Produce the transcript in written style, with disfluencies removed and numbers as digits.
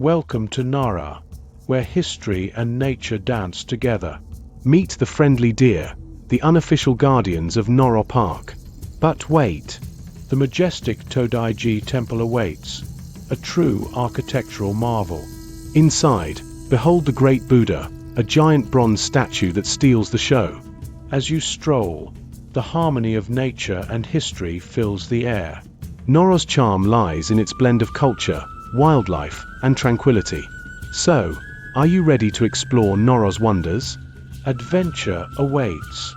Welcome to Nara, where history and nature dance together. Meet the friendly deer, the unofficial guardians of Nara Park. But wait, the majestic Todaiji temple awaits, a true architectural marvel. Inside, behold the great Buddha, a giant bronze statue that steals the show. As you stroll, the harmony of nature and history fills the air. Nara's charm lies in its blend of culture, wildlife, and tranquility. So, are you ready to explore Nara's wonders? Adventure awaits.